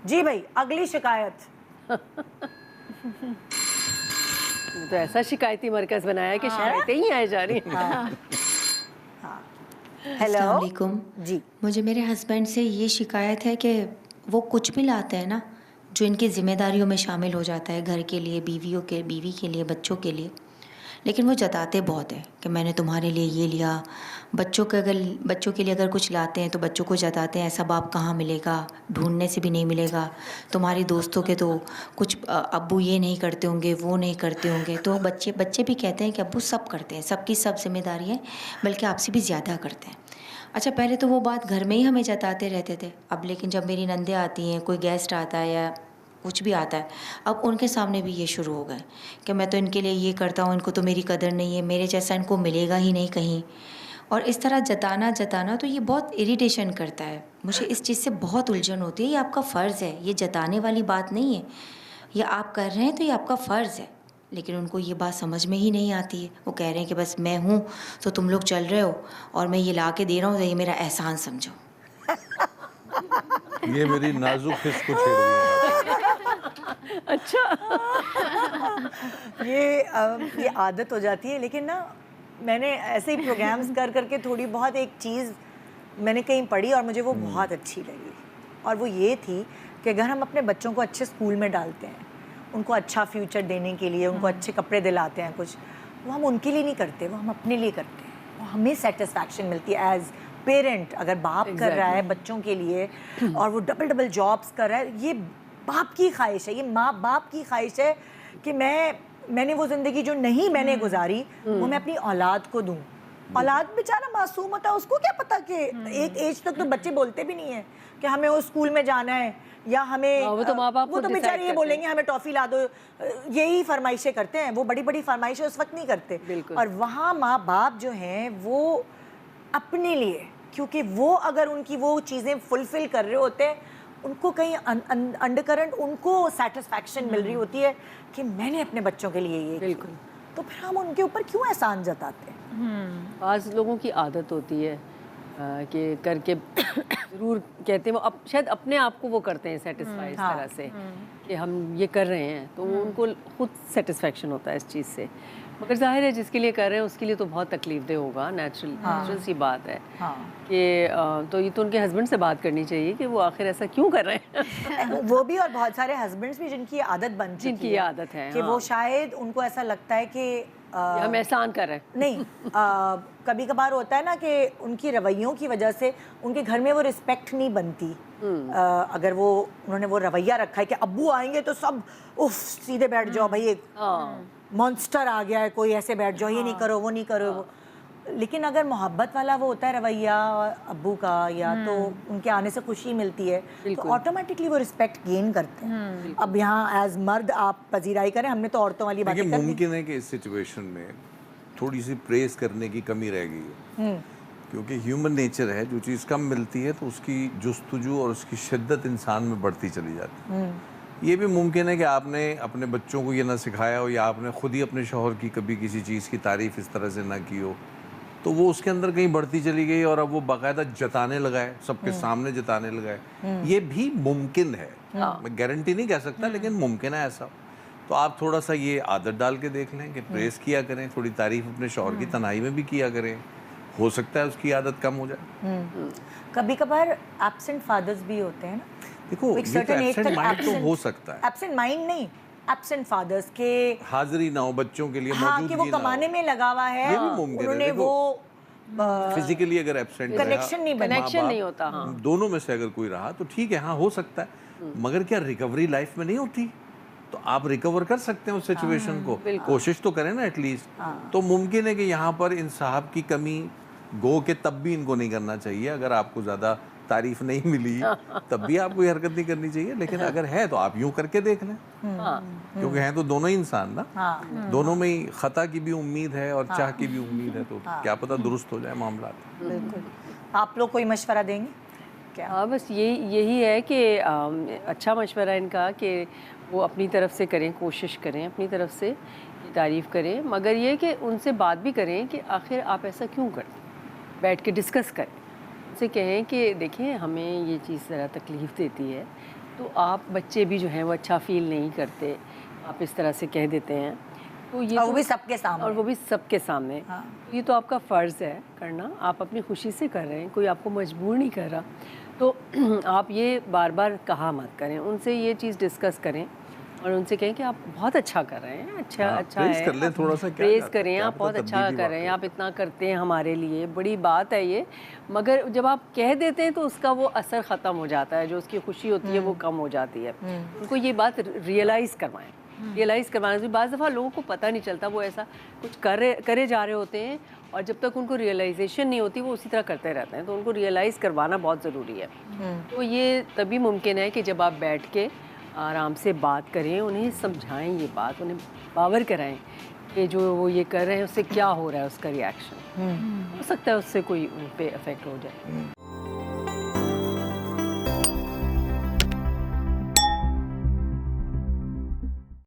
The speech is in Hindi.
जी भाई, अगली शिकायत। तो ऐसा शिकायती मरकज बनाया है कि शिकायतें ही आए जा रही हैं। हेलो। अस्सलाम वालेकुम। जी। मुझे मेरे हस्बैंड से ये शिकायत है कि वो कुछ भी लाते हैं ना, जो इनकी ज़िम्मेदारियों में शामिल हो जाता है, घर के लिए, बीवी के लिए, बच्चों के लिए, लेकिन वो जताते बहुत हैं कि मैंने तुम्हारे लिए ये लिया। बच्चों के लिए अगर कुछ लाते हैं तो बच्चों को जताते हैं, ऐसा बाप कहाँ मिलेगा, ढूँढने से भी नहीं मिलेगा। तुम्हारे दोस्तों के तो कुछ अब्बू ये नहीं करते होंगे, वो नहीं करते होंगे। तो बच्चे बच्चे भी कहते हैं कि अब्बू सब करते हैं, सबकी सब ज़िम्मेदारी है, बल्कि आपसे भी ज़्यादा करते हैं। अच्छा, पहले तो वो बात घर में ही हमें जताते रहते थे, अब लेकिन जब मेरी नंदें आती हैं, कोई गेस्ट आता है या कुछ भी आता है, अब उनके सामने भी ये शुरू हो गए कि मैं तो इनके लिए ये करता हूँ, इनको तो मेरी कदर नहीं है, मेरे जैसा इनको मिलेगा ही नहीं कहीं। और इस तरह जताना जताना तो ये बहुत इरिटेशन करता है। मुझे इस चीज़ से बहुत उलझन होती है। ये आपका फ़र्ज़ है, ये जताने वाली बात नहीं है। ये आप कर रहे हैं तो ये आपका फ़र्ज़ है, लेकिन उनको ये बात समझ में ही नहीं आती है। वो कह रहे हैं कि बस मैं हूँ तो तुम लोग चल रहे हो, और मैं ये ला के दे रहा हूँ तो ये मेरा एहसान समझो। ये मेरी नाजुक हिस्स को छेड़ दिया। अच्छा। ये आदत हो जाती है, लेकिन ना मैंने ऐसे ही प्रोग्राम्स कर करके थोड़ी बहुत एक चीज़ मैंने कहीं पढ़ी और मुझे वो बहुत अच्छी लगी, और वो ये थी कि अगर हम अपने बच्चों को अच्छे स्कूल में डालते हैं, उनको अच्छा फ्यूचर देने के लिए, उनको अच्छे कपड़े दिलाते हैं कुछ, वो हम उनके लिए नहीं करते, वो हम अपने लिए करते हैं। वो हमें सेटिस्फैक्शन मिलती है एज पेरेंट। अगर बाप कर रहा है बच्चों के लिए और वो डबल डबल जॉब्स कर रहा है, ये बाप की ख्वाहिश है, ये माँ बाप की ख्वाहिश है कि मैंने वो ज़िंदगी जो नहीं मैंने गुजारी वो मैं अपनी औलाद को दूँ। औलाद बेचारा मासूम होता है, उसको क्या पता कि एक एज तक तो बच्चे बोलते भी नहीं है कि हमें वो स्कूल में जाना है, या हमें वो तो माँ बाप वो तो बेचारे ये बोलेंगे हमें टॉफ़ी ला दो, यही फरमाइशें करते हैं। वो बड़ी बड़ी फरमाइशें उस वक्त नहीं करते, और वहाँ माँ बाप जो हैं वो अपने लिए, क्योंकि वो अगर उनकी वो चीज़ें फुलफ़िल कर रहे होते हैं, उनको कहीं अंडरकरंट उनको सेटिस्फैक्शन मिल रही होती है कि मैंने अपने बच्चों के लिए ये किया। तो फिर हम उनके ऊपर क्यों एहसान जताते हैं? बाज़ लोगों की आदत होती है कि करके ज़रूर कहते हैं, वो शायद अपने आप को वो करते हैं सेटिस्फाई इस तरह से कि हम ये कर रहे हैं, तो वो उनको खुद सेटिस्फेक्शन होता है इस चीज़ से। मगर जाहिर है जिसके लिए कर रहे हैं उसके लिए तो बहुत तकलीफ दे होगा, नेचुरल सी बात है कि तो ये तो उनके हस्बैंड से बात करनी चाहिए कि वो आखिर ऐसा क्यों कर रहे हैं। वो भी, और बहुत सारे हस्बैंड्स भी जिनकी आदत बन चुकी है, जिनकी आदत है कि वो शायद उनको ऐसा लगता है कि हम एहसान कर रहे हैं। नहीं, कभी कभार होता है ना कि उनकी रवैयों की वजह से उनके घर में वो रिस्पेक्ट नहीं बनती। अगर उन्होंने वो रवैया रखा है कि अब्बू आएंगे तो सब उफ सीधे बैठ जाओ भाई, एक मॉन्स्टर आ गया है कोई, ऐसे बैठ जाओ, ये नहीं करो वो नहीं करो वो। लेकिन अगर मोहब्बत वाला वो होता है रवैया अब्बू का, या तो उनके आने से खुशी मिलती है, तो ऑटोमेटिकली वो रिस्पेक्ट गेन करते हैं। अब यहाँ एज मर्द आप पजीराई करें, हमने तो औरतों वाली बातें कर दी। मुमकिन है कि इस सिचुएशन में थोड़ी सी प्रेस करने की कमी रह गई है, क्योंकि ह्यूमन नेचर है, जो चीज़ कम मिलती है तो उसकी जुस्तजू और उसकी शिद्दत इंसान में बढ़ती चली जाती है। ये भी मुमकिन है कि आपने अपने बच्चों को ये ना सिखाया हो, या आपने खुद ही अपने शौहर की कभी किसी चीज़ की तारीफ़ इस तरह से ना की हो, तो वो उसके अंदर कहीं बढ़ती चली गई और अब वो बाकायदा जताने लगा है, सबके सामने जताने लगा है। ये भी मुमकिन है, मैं गारंटी नहीं कह सकता, लेकिन मुमकिन है ऐसा। तो आप थोड़ा सा ये आदत डाल के देख लें कि प्रेस किया करें, थोड़ी तारीफ अपने शौहर की तनाई में भी किया करें, हो सकता है उसकी आदत कम हो जाए। कभी कभार एब्सेंट फादर्स भी होते हैं ना, देखो ये तो एब्सेंट माइंड तो हो सकता है, एब्सेंट माइंड नहीं, एब्सेंट फादर्स के हाजिरी ना हो बच्चों के लिए, हाँ, कि वो कमाने में लगा हुआ है, उन्होंने वो फिजिकली अगर एब्सेंट कनेक्शन नहीं होता, दोनों में से अगर कोई रहा तो ठीक है, हाँ हो सकता है। मगर क्या रिकवरी लाइफ में नहीं होती? तो आप रिकवर कर सकते हैं उस सिचुएशन को, कोशिश तो करें ना एटलीस्ट। तो मुमकिन है कि यहाँ पर इन साहब की कमी गो के तब भी इनको नहीं करना चाहिए। अगर आपको ज़्यादा तारीफ नहीं मिली तब भी आपको ये हरकत नहीं करनी चाहिए, लेकिन अगर है तो आप यूं करके देख लें, क्योंकि हैं तो दोनों ही इंसान ना, दोनों में ही खता की भी उम्मीद है और चाह की भी उम्मीद है, तो क्या पता दुरुस्त हो जाए मामला। बिल्कुल। आप लोग कोई मशवरा देंगे क्या? हाँ, बस यही है कि अच्छा मशवरा इनका कि वो अपनी तरफ से करें, कोशिश करें अपनी तरफ से, तारीफ़ करें, मगर ये कि उनसे बात भी करें कि आखिर आप ऐसा क्यों करते, बैठ के डिस्कस करें, उनसे कहें कि देखें हमें ये चीज़ ज़रा तकलीफ़ देती है, तो आप बच्चे भी जो हैं वो अच्छा फील नहीं करते, आप इस तरह से कह देते हैं, तो ये और वो तो- भी सबके सामने। और वो भी सबके सामने। हाँ। तो ये तो आपका फ़र्ज़ है करना, आप अपनी खुशी से कर रहे हैं, कोई आपको मजबूर नहीं कर रहा। तो आप ये बार बार कहा मत करें, उनसे ये चीज़ डिस्कस करें और उनसे कहें कि आप बहुत अच्छा कर रहे हैं, अच्छा हाँ, अच्छा praise है, कर लें आप थोड़ा सा, क्या प्रेज़ जाता है, करें, क्या आप पता बहुत अच्छा तब्दीली कर रहे हैं, वाकई। आप इतना करते हैं हमारे लिए, बड़ी बात है ये। मगर जब आप कह देते हैं तो उसका वो असर ख़त्म हो जाता है, जो उसकी खुशी होती है वो कम हो जाती है। उनको ये बात रियलाइज़ करवाएं, रियलाइज़ करवाना चाहिए। बाज़ दफ़ा लोगों को पता नहीं चलता, वो ऐसा कुछ करे जा रहे होते हैं और जब तक उनको रियलाइजेशन नहीं होती वो उसी तरह करते रहते हैं। तो उनको रियलाइज़ करवाना बहुत ज़रूरी है। तो ये तभी मुमकिन है कि जब आप बैठ के आराम से बात करें, उन्हें समझाएं ये बात, उन्हें बावर कराएं कि जो वो ये कर रहे हैं उससे क्या हो रहा है, उसका रिएक्शन हो सकता है उससे कोई उन पे इफ़ेक्ट हो जाए।